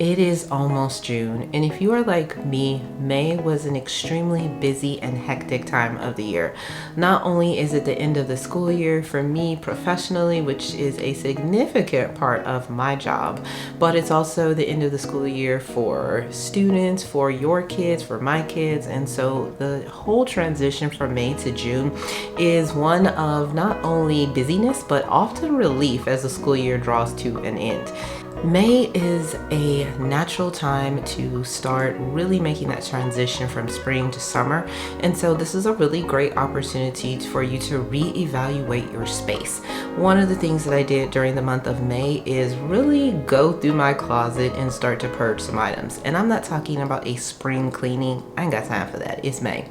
It is almost June, and if you are like me, May was an extremely busy and hectic time of the year. Not only is it the end of the school year for me professionally, which is a significant part of my job, but it's also the end of the school year for students, for your kids, for my kids, and so the whole transition from May to June is one of not only busyness, but often relief as the school year draws to an end. May is a natural time to start really making that transition from spring to summer. And so this is a really great opportunity for you to reevaluate your space. One of the things that I did during the month of May is really go through my closet and start to purge some items. And I'm not talking about a spring cleaning. I ain't got time for that. It's May.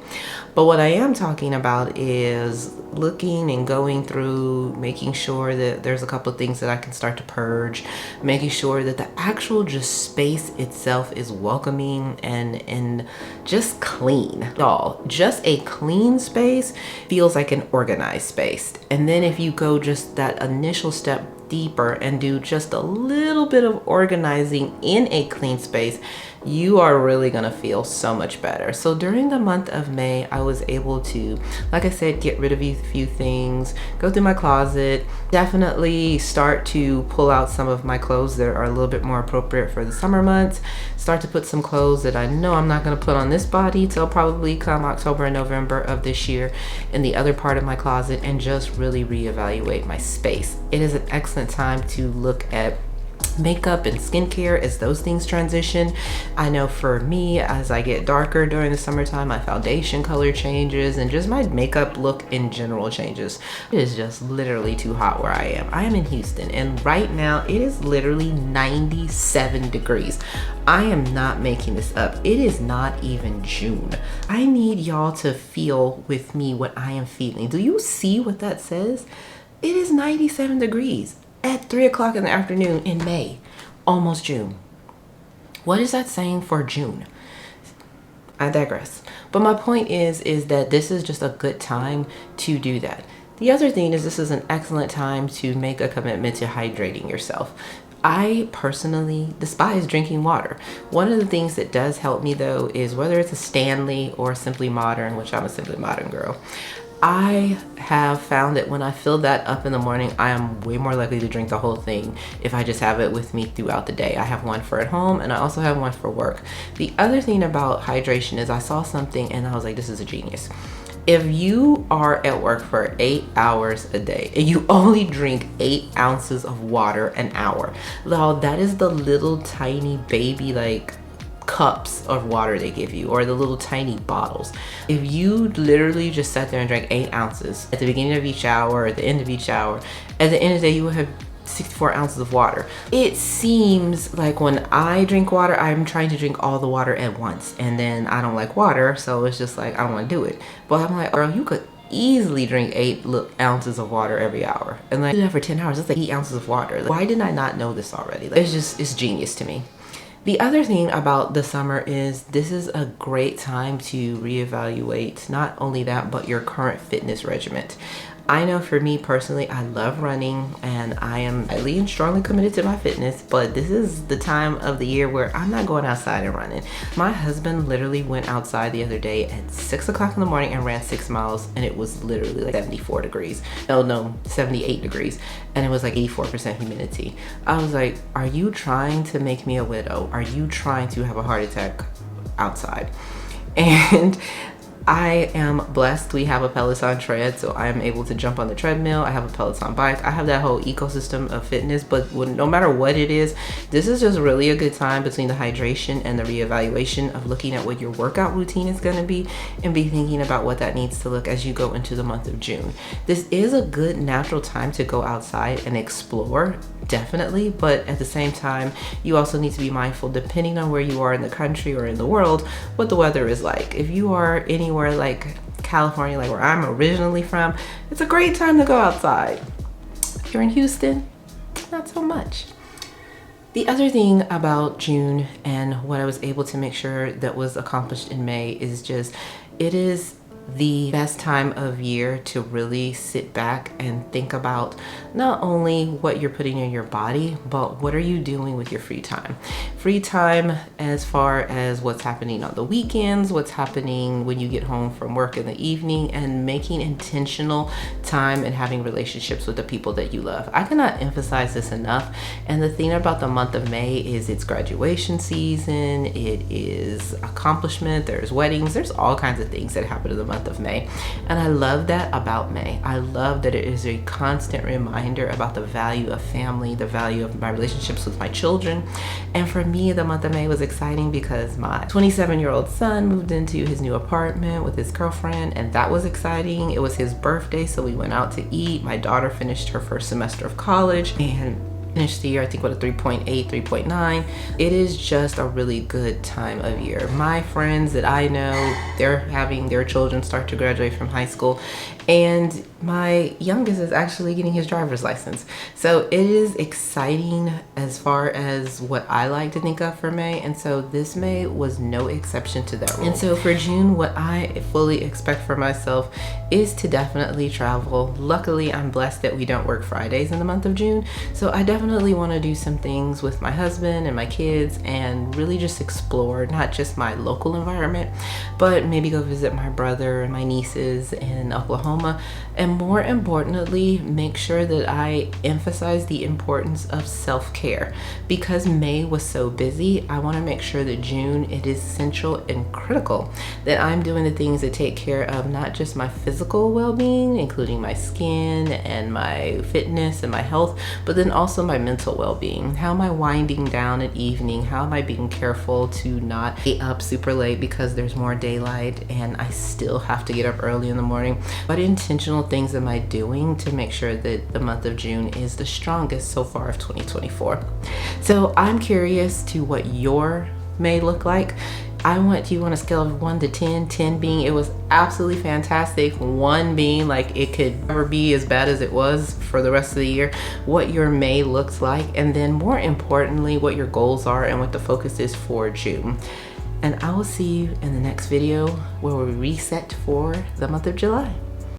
But what I am talking about is looking and going through, making sure that there's a couple of things that I can start to purge, making sure that the actual just space itself is welcoming and just clean. Y'all, just a clean space feels like an organized space. And then if you go just that initial step deeper and do just a little bit of organizing in a clean space, you are really gonna feel so much better. So during the month of May, I was able to, like I said, get rid of a few things, go through my closet, definitely start to pull out some of my clothes that are a little bit more appropriate for the summer months, start to put some clothes that I know I'm not gonna put on this body till probably come October and November of this year in the other part of my closet, and just really reevaluate my space. It is an excellent time to look at makeup and skincare as those things transition. I know for me, as I get darker during the summertime, my foundation color changes and just my makeup look in general changes. It is just literally too hot where I am. I am in Houston, and right now it is literally 97 degrees. I am not making this up. It is not even June. I need y'all to feel with me what I am feeling. Do you see what that says? It is 97 degrees at 3 o'clock in the afternoon in May, almost June. What is that saying for June? I digress. But my point is that this is just a good time to do that. The other thing is this is an excellent time to make a commitment to hydrating yourself. I personally despise drinking water. One of the things that does help me though is whether it's a Stanley or Simply Modern, which I'm a Simply Modern girl, I have found that when I fill that up in the morning, I am way more likely to drink the whole thing if I just have it with me throughout the day. I have one for at home and I also have one for work. The other thing about hydration is I saw something and I was like, this is a genius. If you are at work for 8 hours a day and you only drink 8 ounces of water an hour, now that is the little tiny baby like cups of water they give you, or the little tiny bottles. If you literally just sat there and drank 8 ounces at the beginning of each hour or at the end of each hour, at the end of the day you will have 64 ounces of water. It seems like when I drink water, I'm trying to drink all the water at once, and then I don't like water, so it's just like I don't want to do it. But I'm like, girl, you could easily drink 8 ounces of water every hour, and like do that for 10 hours. That's like 8 ounces of water. Like, why did I not know this already? Like, it's genius to me. The other thing about the summer is this is a great time to reevaluate not only that, but your current fitness regimen. I know for me personally, I love running and I am highly and strongly committed to my fitness, but this is the time of the year where I'm not going outside and running. My husband literally went outside the other day at 6 o'clock in the morning and ran 6 miles, and it was literally like 74 degrees. No, 78 degrees. And it was like 84% humidity. I was like, are you trying to make me a widow? Are you trying to have a heart attack outside? And I am blessed. We have a Peloton tread, so I am able to jump on the treadmill. I have a Peloton bike. I have that whole ecosystem of fitness, but no matter what it is, this is just really a good time between the hydration and the reevaluation of looking at what your workout routine is going to be and be thinking about what that needs to look as you go into the month of June. This is a good natural time to go outside and explore, definitely, but at the same time, you also need to be mindful, depending on where you are in the country or in the world, what the weather is like. If you are anywhere like California, like where I'm originally from, it's a great time to go outside. If you're in Houston, not so much. The other thing about June and what I was able to make sure that was accomplished in May is just, it is the best time of year to really sit back and think about not only what you're putting in your body, but what are you doing with your free time. Free time as far as what's happening on the weekends, what's happening when you get home from work in the evening, and making intentional time and having relationships with the people that you love. I cannot emphasize this enough. And the thing about the month of May is it's graduation season, it is accomplishment, there's weddings, there's all kinds of things that happen in the month of May. And I love that about May. I love that it is a constant reminder about the value of family, the value of my relationships with my children. And for me, the month of May was exciting because my 27-year-old son moved into his new apartment with his girlfriend, and that was exciting. It was his birthday, so we went out to eat. My daughter finished her first semester of college and finished the year, I think, with a 3.8, 3.9. It is just a really good time of year. My friends that I know, they're having their children start to graduate from high school, and my youngest is actually getting his driver's license. So it is exciting as far as what I like to think of for May, and so this May was no exception to that rule. And so for June, what I fully expect for myself is to definitely travel. Luckily, I'm blessed that we don't work Fridays in the month of June, so I definitely want to do some things with my husband and my kids and really just explore not just my local environment, but maybe go visit my brother and my nieces in Oklahoma. And more importantly, make sure that I emphasize the importance of self-care. Because May was so busy, I want to make sure that June, it is essential and critical that I'm doing the things that take care of not just my physical well-being, including my skin and my fitness and my health, but then also my mental well-being. How am I winding down at evening? How am I being careful to not stay up super late because there's more daylight and I still have to get up early in the morning? What intentional things am I doing to make sure that the month of June is the strongest so far of 2024? So I'm curious to what your May look like. I want you on a scale of 1 to 10, 10 being it was absolutely fantastic, 1 being like it could never be as bad as it was for the rest of the year, what your May looks like, and then more importantly, what your goals are and what the focus is for June. And I will see you in the next video where we reset for the month of July.